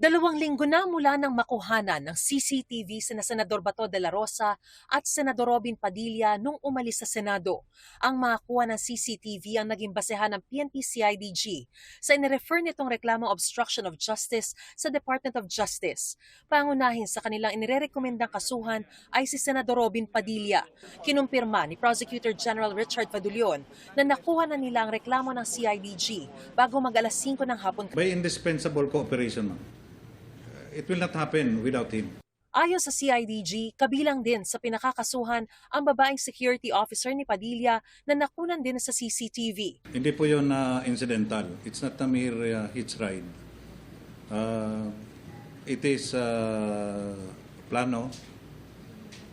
2 linggo na mula nang makuhanan ng CCTV sina Senador Bato de la Rosa at Senador Robin Padilla nung umalis sa Senado. Ang makakuha ng CCTV ang naging basehan ng PNP-CIDG sa inirefer nitong reklamong obstruction of justice sa Department of Justice. Pangunahin sa kanilang inirekomendang kasuhan ay si Senador Robin Padilla. Kinumpirma ni Prosecutor General Richard Fadulion na nakuha na nila ang reklamo ng CIDG bago mag-alas 5 ng hapon. By indispensable cooperation, it will not happen without him. Ayon sa CIDG, kabilang din sa pinakakasuhan ang babaeng security officer ni Padilla na nakunan din sa CCTV. Hindi po yun incidental. It's not a mere hitch ride. It is plano,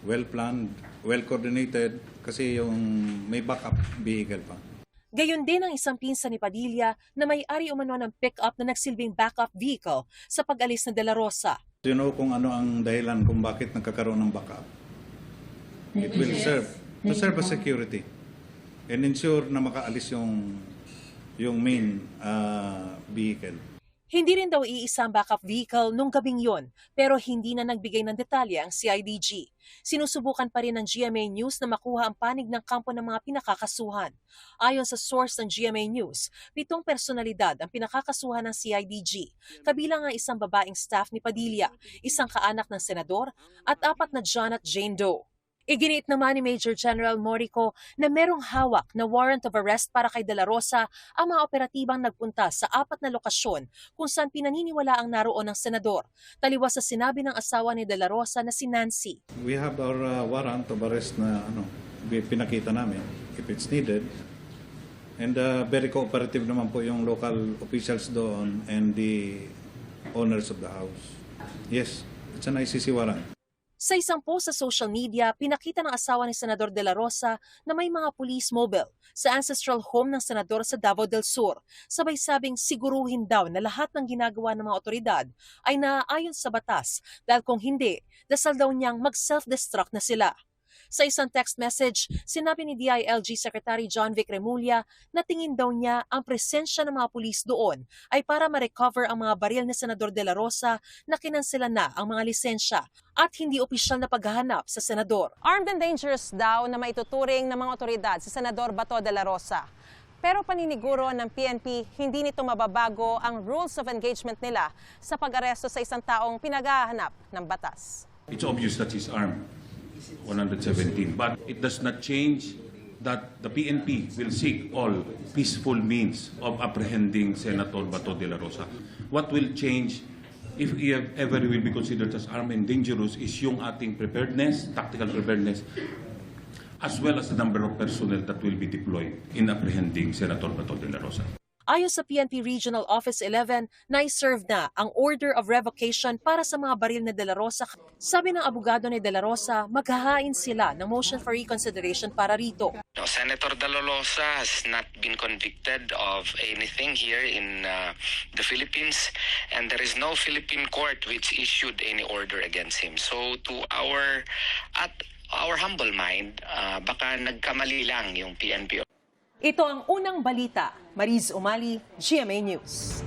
well-planned, well-coordinated, kasi yung may backup vehicle pa. Gayon din ang isang pinsan ni Padilla na may-ari umano ng pick-up na nagsilbing backup vehicle sa pag-alis ng De La Rosa. You know kung ano ang dahilan kung bakit nagkakaroon ng backup. It will serve as security and ensure na makaalis yung main vehicle. Hindi rin daw iisa ang backup vehicle nung gabing yon, pero hindi na nagbigay ng detalye ang CIDG. Sinusubukan pa rin ng GMA News na makuha ang panig ng kampo ng mga pinakakasuhan. Ayon sa source ng GMA News, 7 personalidad ang pinakakasuhan ng CIDG, kabilang ang isang babaeng staff ni Padilla, isang kaanak ng senador, at 4 na John at Jane Doe. Iginiit naman ni Major General Morico na merong hawak na warrant of arrest para kay De La Rosa ang mga operatibang nagpunta sa 4 na lokasyon kung saan pinaniniwala ang naroon ng senador, taliwas sa sinabi ng asawa ni De La Rosa na si Nancy. We have our warrant of arrest na pinakita namin if it's needed. And very cooperative naman po yung local officials doon and the owners of the house. Yes, it's an ICC warrant. Sa isang post sa social media, pinakita ng asawa ni Senador De La Rosa na may mga police mobile sa ancestral home ng senador sa Davao del Sur. Sabay sabing siguruhin daw na lahat ng ginagawa ng mga otoridad ay naaayon sa batas dahil kung hindi, dasal daw niyang mag-self-destruct na sila. Sa isang text message, sinabi ni DILG Secretary John Vic Remulla na tingin daw niya ang presensya ng mga pulis doon ay para ma-recover ang mga baril ni Senador De La Rosa na kinansela na ang mga lisensya at hindi opisyal na paghahanap sa senador. Armed and dangerous daw na maituturing ng mga otoridad si Senador Bato de la Rosa. Pero paniniguro ng PNP, hindi nito mababago ang rules of engagement nila sa pag-aresto sa isang taong pinaghahanap ng batas. It's obvious that he's armed. 117. But it does not change that the PNP will seek all peaceful means of apprehending Senator Bato de la Rosa. What will change, if he ever will be considered as armed and dangerous, is yung ating preparedness, tactical preparedness, as well as the number of personnel that will be deployed in apprehending Senator Bato de la Rosa. Ayon sa PNP Regional Office 11, na-serve na ang order of revocation para sa mga baril ni De La Rosa. Sabi ng abogado ni De La Rosa, maghahain sila ng motion for reconsideration para rito. No, Senator De La Rosa has not been convicted of anything here in the Philippines, and there is no Philippine court which issued any order against him. So at our humble mind, baka nagkamali lang yung PNP. Ito ang unang balita. Mariz Umali, GMA News.